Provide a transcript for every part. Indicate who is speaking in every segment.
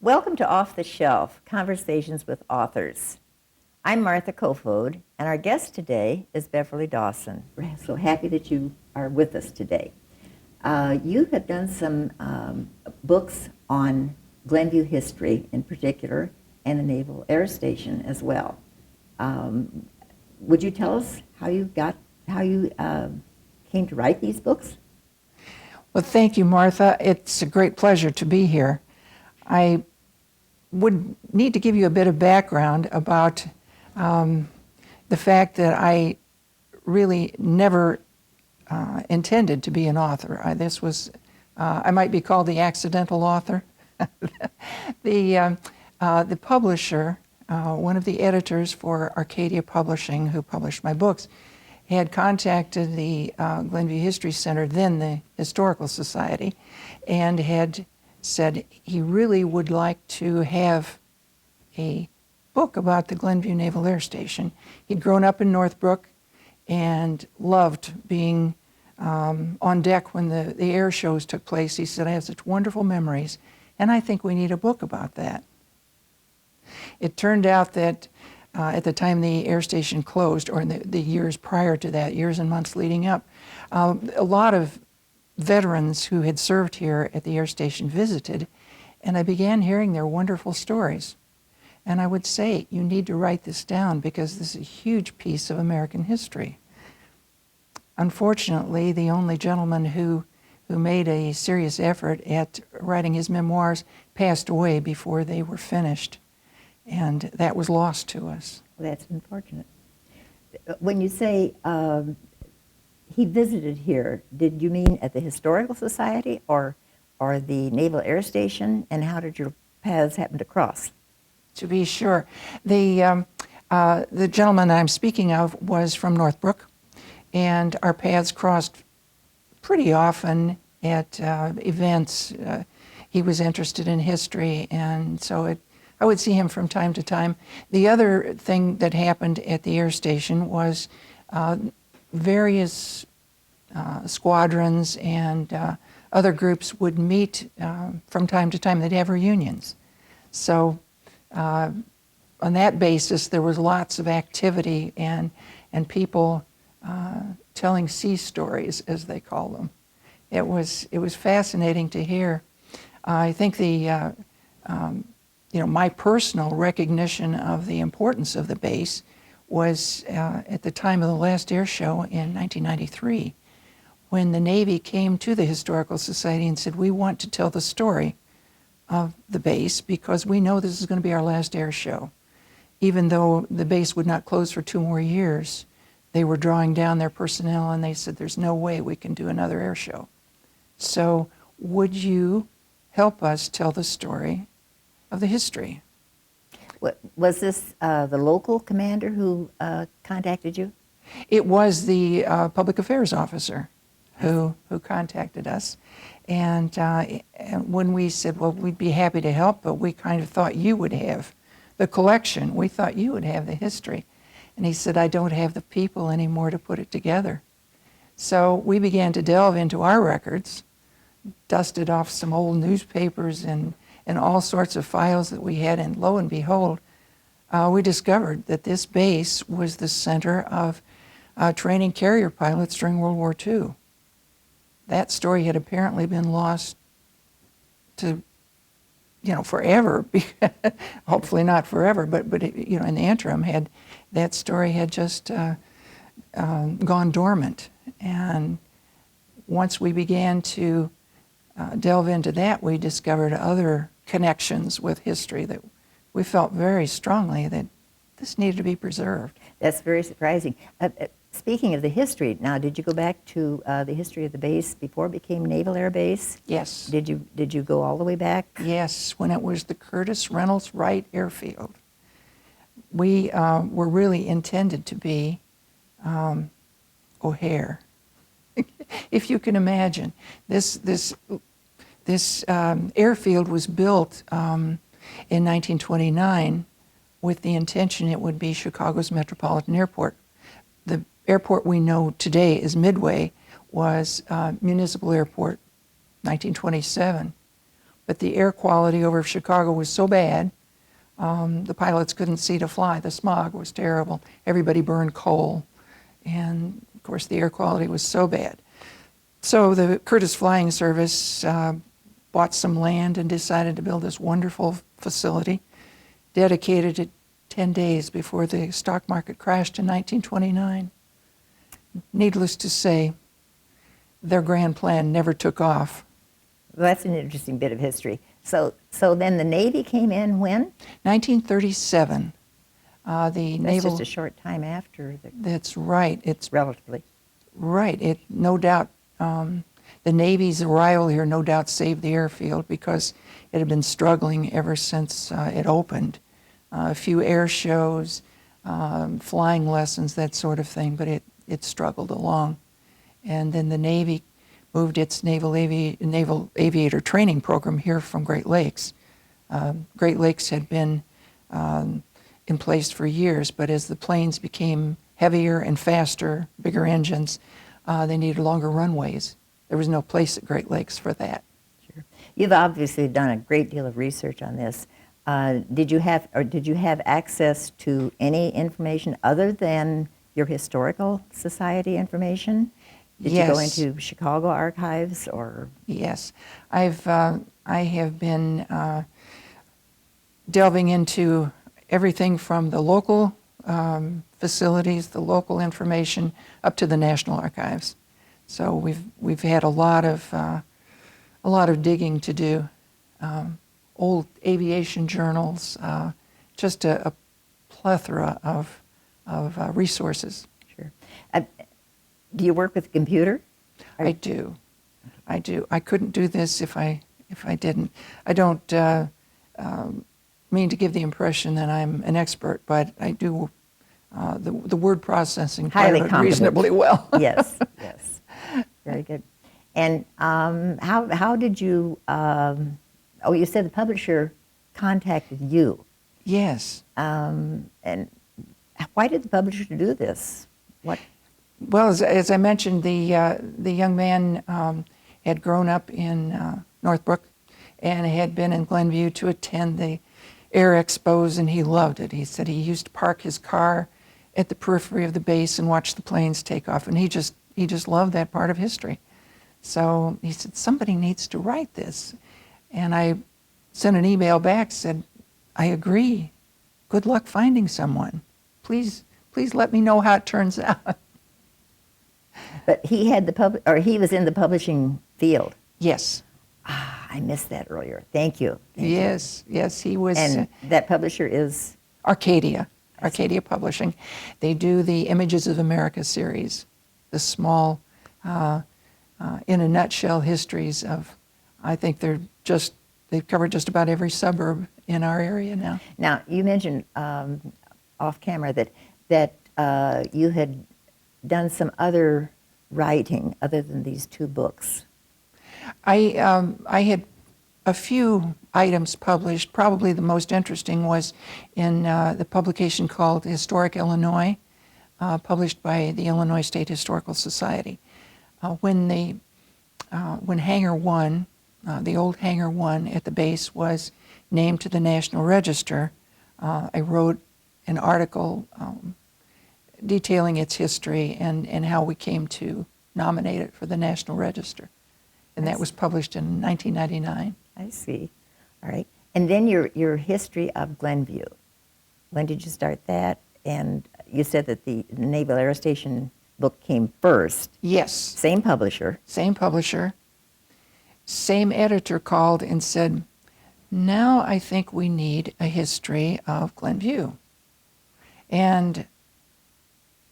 Speaker 1: Welcome to Off the Shelf, Conversations with Authors. I'm Martha Kofod, and our guest today is Beverly Dawson. We're so happy that you are with us today. You have done some books on Glenview history in particular, and the Naval Air Station as well. Would you tell us how you came to write these books?
Speaker 2: Well, thank you, Martha. It's a great pleasure to be here. I would need to give you a bit of background about the fact that I really never intended to be an author. I might be called the accidental author. The publisher, one of the editors for Arcadia Publishing, who published my books, had contacted the Glenview History Center, then the Historical Society, and had said he really would like to have a book about the Glenview Naval Air Station. He'd grown up in Northbrook and loved being on deck when the air shows took place. He said, I have such wonderful memories, and I think we need a book about that. It turned out that at the time the air station closed, or in the years prior to that, years and months leading up, a lot of veterans who had served here at the air station visited, and I began hearing their wonderful stories. And I would say, you need to write this down because this is a huge piece of American history. Unfortunately, the only gentleman who made a serious effort at writing his memoirs passed away before they were finished, and that was lost to us.
Speaker 1: Well, that's unfortunate. When you say he visited here, did you mean at the Historical Society or the Naval Air Station, and how did your paths happen to cross?
Speaker 2: To be sure, the gentleman I'm speaking of was from Northbrook, and our paths crossed pretty often at events. He was interested in history, and so I would see him from time to time. The other thing that happened at the air station was various squadrons and other groups would meet from time to time. They'd have reunions. So on that basis, there was lots of activity and people telling sea stories, as they call them. It was fascinating to hear. I think my personal recognition of the importance of the base was at the time of the last air show in 1993, when the Navy came to the Historical Society and said, we want to tell the story of the base because we know this is going to be our last air show. Even though the base would not close for 2 more years, they were drawing down their personnel, and they said, there's no way we can do another air show. So would you help us tell the story of the history?
Speaker 1: Was this the local commander who contacted you?
Speaker 2: It was the public affairs officer who contacted us. And when we said, well, we'd be happy to help, but we kind of thought you would have the collection. We thought you would have the history. And he said, I don't have the people anymore to put it together. So we began to delve into our records, dusted off some old newspapers and all sorts of files that we had, and lo and behold, we discovered that this base was the center of training carrier pilots during World War II. That story had apparently been lost to, forever. Hopefully not forever, but in the interim, that story had just gone dormant. And once we began to delve into that, we discovered other connections with history that we felt very strongly that this needed to be preserved.
Speaker 1: That's very surprising. Speaking of the history, now, did you go back to the history of the base before it became Naval Air Base?
Speaker 2: Yes.
Speaker 1: Did you go all the way back?
Speaker 2: Yes, when it was the Curtis Reynolds Wright Airfield. We were really intended to be O'Hare. If you can imagine, this airfield was built in 1929 with the intention it would be Chicago's Metropolitan Airport. The airport we know today as Midway was Municipal Airport, 1927. but the air quality over Chicago was so bad, the pilots couldn't see to fly. The smog was terrible. Everybody burned coal. And, of course, the air quality was so bad. So the Curtiss Flying Service bought some land and decided to build this wonderful facility, dedicated it 10 days before the stock market crashed in 1929. Needless to say, their grand plan never took off.
Speaker 1: Well, that's an interesting bit of history. So then the Navy came in when?
Speaker 2: 1937. The
Speaker 1: That's
Speaker 2: naval.
Speaker 1: just a short time after.
Speaker 2: That's right. It's
Speaker 1: Relatively.
Speaker 2: right. It no doubt. The Navy's arrival here no doubt saved the airfield because it had been struggling ever since it opened. A few air shows, flying lessons, that sort of thing, but it struggled along. And then the Navy moved its naval aviator training program here from Great Lakes. Great Lakes had been in place for years, but as the planes became heavier and faster, bigger engines, they needed longer runways. There was no place at Great Lakes for that.
Speaker 1: Sure. You've obviously done a great deal of research on this. Did you have access to any information other than your historical society information? Did you go
Speaker 2: Yes.
Speaker 1: into Chicago archives or?
Speaker 2: Yes, I have been delving into everything from the local facilities, the local information, up to the National Archives. So we've had a lot of digging to do. Old aviation journals, just a plethora of resources.
Speaker 1: Sure. Do you work with a computer?
Speaker 2: I do. I couldn't do this if I didn't. I don't mean to give the impression that I'm an expert, but I do the word processing part
Speaker 1: Highly
Speaker 2: of it
Speaker 1: competent.
Speaker 2: reasonably well.
Speaker 1: Yes, yes. Very good. And how did you, you said the publisher contacted you.
Speaker 2: Yes.
Speaker 1: And why did the publisher do this? What?
Speaker 2: Well, as I mentioned, the young man had grown up in Northbrook and had been in Glenview to attend the air expos, and he loved it. He said he used to park his car at the periphery of the base and watch the planes take off, and he just loved that part of history. So he said, somebody needs to write this. And I sent an email back, said, I agree. Good luck finding someone. Please let me know how it turns out.
Speaker 1: But he had he was in the publishing field.
Speaker 2: Yes.
Speaker 1: I missed that earlier. Thank you. Thank you.
Speaker 2: Yes, he was.
Speaker 1: And that publisher is?
Speaker 2: Arcadia Publishing. They do the Images of America series, the small, in a nutshell, histories of, I think they've covered just about every suburb in our area now.
Speaker 1: Now, you mentioned off camera that you had done some other writing other than these two books.
Speaker 2: I had a few items published. Probably the most interesting was in the publication called Historic Illinois, published by the Illinois State Historical Society. When Hangar 1, the old Hangar 1 at the base was named to the National Register, I wrote an article detailing its history and how we came to nominate it for the National Register. And that was published in 1999.
Speaker 1: I see. All right. And then your history of Glenview. When did you start that? And you said that the Naval Air Station book came first.
Speaker 2: Yes.
Speaker 1: Same publisher.
Speaker 2: Same publisher. Same editor called and said, now I think we need a history of Glenview. And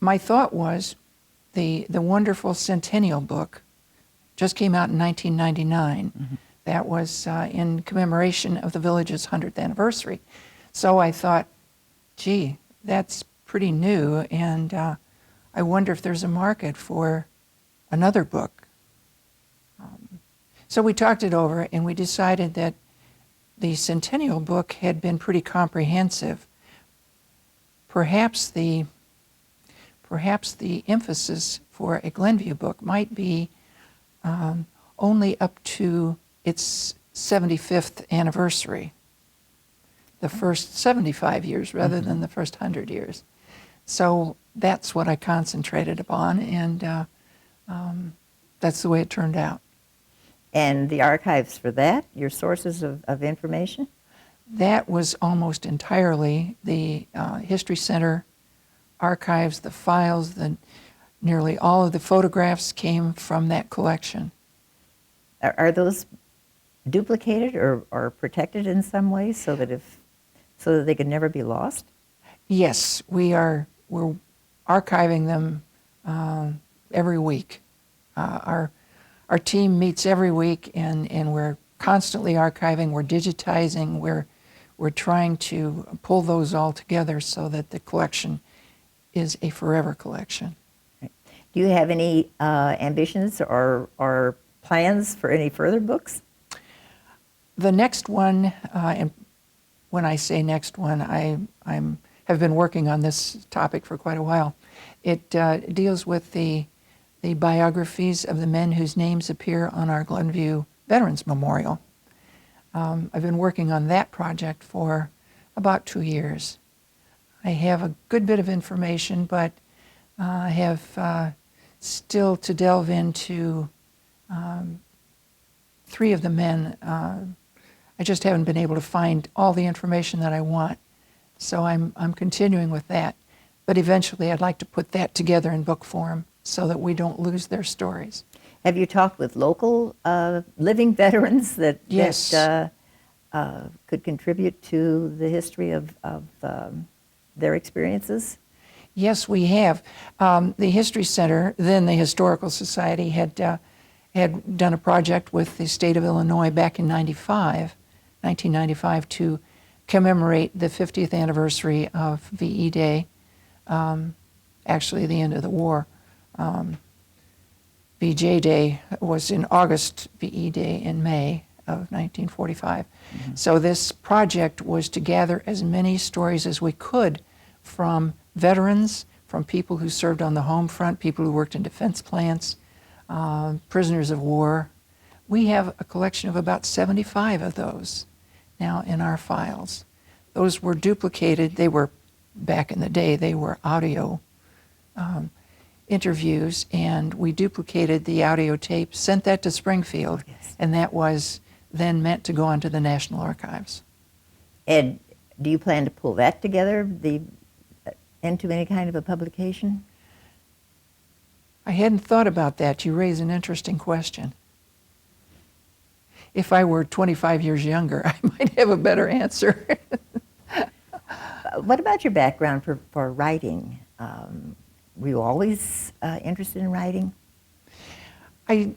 Speaker 2: my thought was the wonderful Centennial book just came out in 1999. Mm-hmm. That was in commemoration of the village's 100th anniversary. So I thought, gee, that's pretty new, and I wonder if there's a market for another book. So we talked it over, and we decided that the Centennial book had been pretty comprehensive. Perhaps the emphasis for a Glenview book might be only up to its 75th anniversary, the first 75 years rather than the first 100 years. So that's what I concentrated upon, and that's the way it turned out.
Speaker 1: And the archives for that, your sources of information?
Speaker 2: That was almost entirely the History Center archives, the files, nearly all of the photographs came from that collection.
Speaker 1: Are those duplicated or protected in some way so that they could never be lost?
Speaker 2: Yes, we're archiving them every week. Our team meets every week, and we're constantly archiving. We're digitizing. We're trying to pull those all together so that the collection is a forever collection.
Speaker 1: Do you have any ambitions or plans for any further books?
Speaker 2: The next one, and when I say next one, I have been working on this topic for quite a while. It deals with the biographies of the men whose names appear on our Glenview Veterans Memorial. I've been working on that project for about 2 years. I have a good bit of information, but I have still to delve into 3 of the men. I just haven't been able to find all the information that I want, so I'm continuing with that. But eventually I'd like to put that together in book form so that we don't lose their stories.
Speaker 1: Have you talked with local living veterans that
Speaker 2: Yes.
Speaker 1: could contribute to the history of their experiences?
Speaker 2: Yes, we have. The History Center, then the Historical Society, had done a project with the state of Illinois back in 1995, to commemorate the 50th anniversary of VE Day, actually the end of the war. VJ Day was in August, VE Day in May of 1945. So this project was to gather as many stories as we could from veterans, from people who served on the home front, people who worked in defense plants, prisoners of war. We have a collection of about 75 of those now in our files. Those were duplicated. They were, back in the day, they were audio interviews, and we duplicated the audio tape, sent that to Springfield, and that was then meant to go onto the National Archives.
Speaker 1: Ed, do you plan to pull that together into any kind of a publication?
Speaker 2: I hadn't thought about that. You raise an interesting question. If I were 25 years younger, I might have a better answer.
Speaker 1: What about your background for writing? Were you always interested in writing?
Speaker 2: I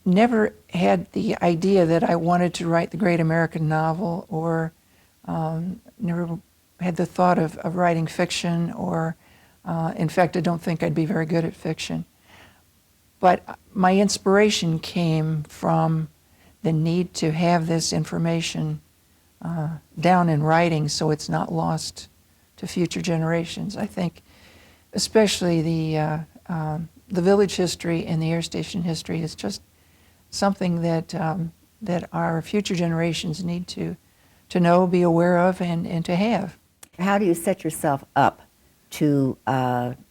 Speaker 2: never had the idea that I wanted to write the great American novel, or never had the thought of writing fiction, or in fact, I don't think I'd be very good at fiction. But my inspiration came from the need to have this information down in writing so it's not lost to future generations. I think especially the village history and the air station history is just something that our future generations need to know, be aware of, and to have.
Speaker 1: How do you set yourself up to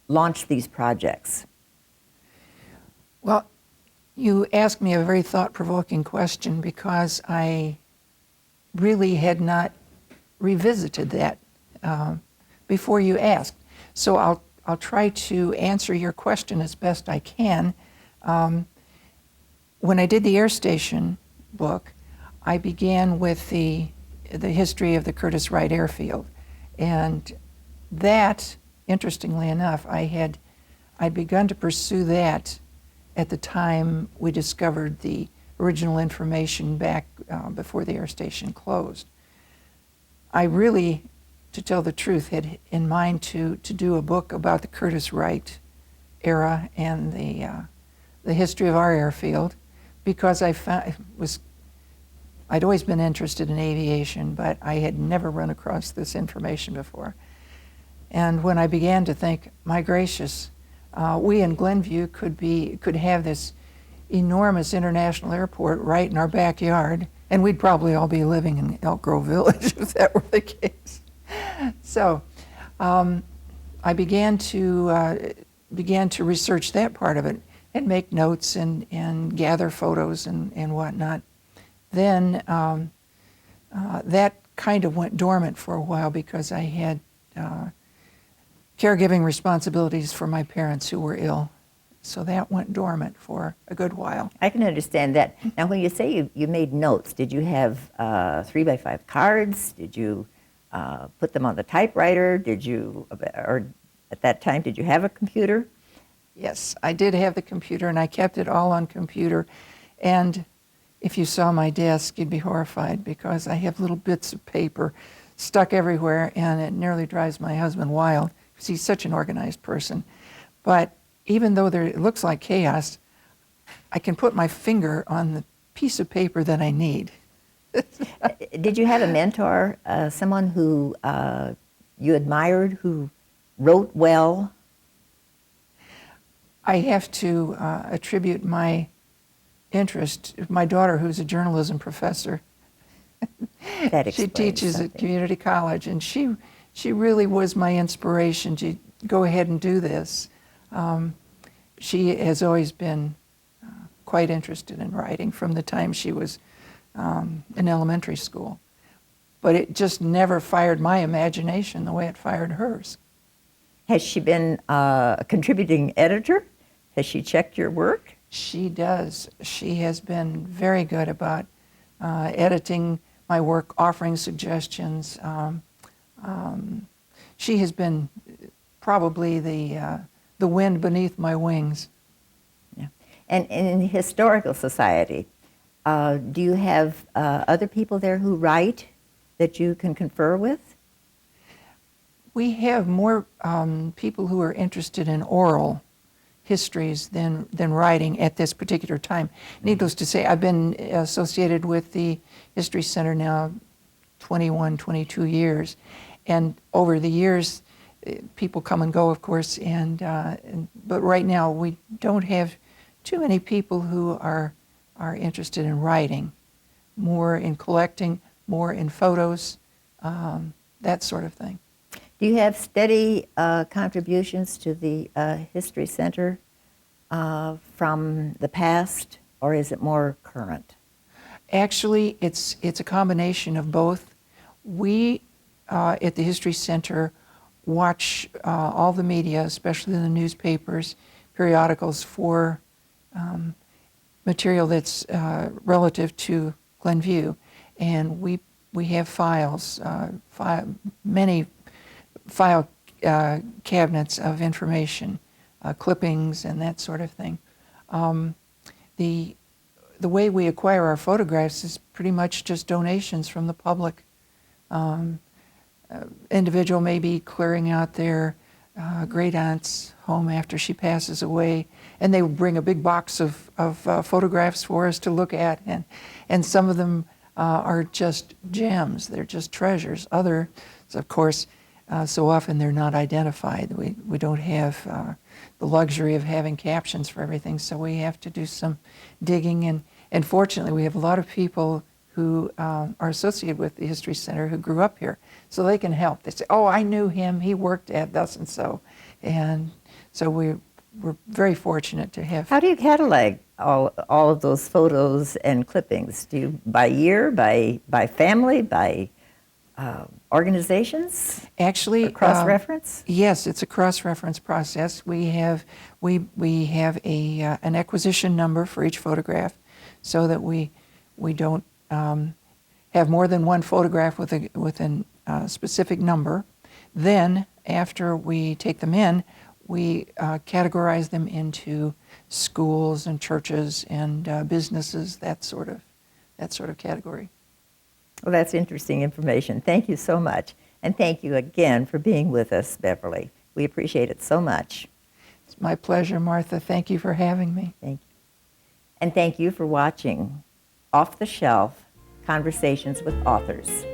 Speaker 1: launch these projects?
Speaker 2: Well, you asked me a very thought-provoking question, because I really had not revisited that before you asked. So I'll try to answer your question as best I can. When I did the air station book, I began with the history of the Curtiss Wright Airfield, and that, interestingly enough, I'd begun to pursue that at the time we discovered the original information back before the air station closed. I really, to tell the truth, had in mind to do a book about the Curtiss Wright era and the history of our airfield, because I'd always been interested in aviation, but I had never run across this information before. And when I began to think, my gracious, we in Glenview could have this enormous international airport right in our backyard, And we'd probably all be living in Elk Grove Village if that were the case. So I began to research that part of it and make notes and gather photos and whatnot. Then that kind of went dormant for a while because I had caregiving responsibilities for my parents who were ill. So that went dormant for a good while.
Speaker 1: I can understand that. Now, when you say you made notes, did you have 3x5 cards? Did you put them on the typewriter? Or at that time, did you have a computer?
Speaker 2: Yes, I did have the computer, and I kept it all on computer. And if you saw my desk, you'd be horrified because I have little bits of paper stuck everywhere, and it nearly drives my husband wild because he's such an organized person. But even though it looks like chaos, I can put my finger on the piece of paper that I need.
Speaker 1: Did you have a mentor, someone who you admired, who wrote well?
Speaker 2: I have to attribute my interest, my daughter, who's a journalism professor.
Speaker 1: That
Speaker 2: She
Speaker 1: explains
Speaker 2: teaches
Speaker 1: something.
Speaker 2: at community college, and she really was my inspiration to go ahead and do this. She has always been quite interested in writing from the time she was in elementary school. But it just never fired my imagination the way it fired hers.
Speaker 1: Has she been a contributing editor? Has she checked your work?
Speaker 2: She does. She has been very good about editing my work, offering suggestions. She has been probably the wind beneath my wings.
Speaker 1: Yeah. And in the Historical Society, do you have other people there who write that you can confer with?
Speaker 2: We have more people who are interested in oral histories than writing at this particular time. Needless to say, I've been associated with the History Center now 21, 22 years. And over the years, people come and go, of course, but right now we don't have too many people who are interested in writing, more in collecting, more in photos, that sort of thing.
Speaker 1: Do you have steady contributions to the History Center from the past, or is it more current?
Speaker 2: Actually, it's a combination of both. We at the History Center watch all the media, especially the newspapers, periodicals, for material that's relative to Glenview, and we have files, many file cabinets of information, clippings and that sort of thing. The way we acquire our photographs is pretty much just donations from the public. Individual may be clearing out their great aunt's home after she passes away, and they will bring a big box of photographs for us to look at, and some of them are just gems. They're just treasures. Others, of course, so often they're not identified. We don't have the luxury of having captions for everything, so we have to do some digging. And fortunately, we have a lot of people who are associated with the History Center who grew up here, so they can help. They say, "Oh, I knew him. He worked at thus and so," and so we're very fortunate to have.
Speaker 1: How do you catalog all of those photos and clippings? Do you by year, by family, by organizations?
Speaker 2: Actually,
Speaker 1: Cross-reference?
Speaker 2: Yes, it's a cross-reference process. We have an acquisition number for each photograph, so that we don't have more than one photograph with a specific number. Then, after we take them in, we categorize them into schools and churches and businesses, that sort of category.
Speaker 1: Well, that's interesting information. Thank you so much. And thank you again for being with us, Beverly. We appreciate it so much.
Speaker 2: It's my pleasure, Martha. Thank you for having me.
Speaker 1: Thank you. And thank you for watching Off the Shelf Conversations with Authors.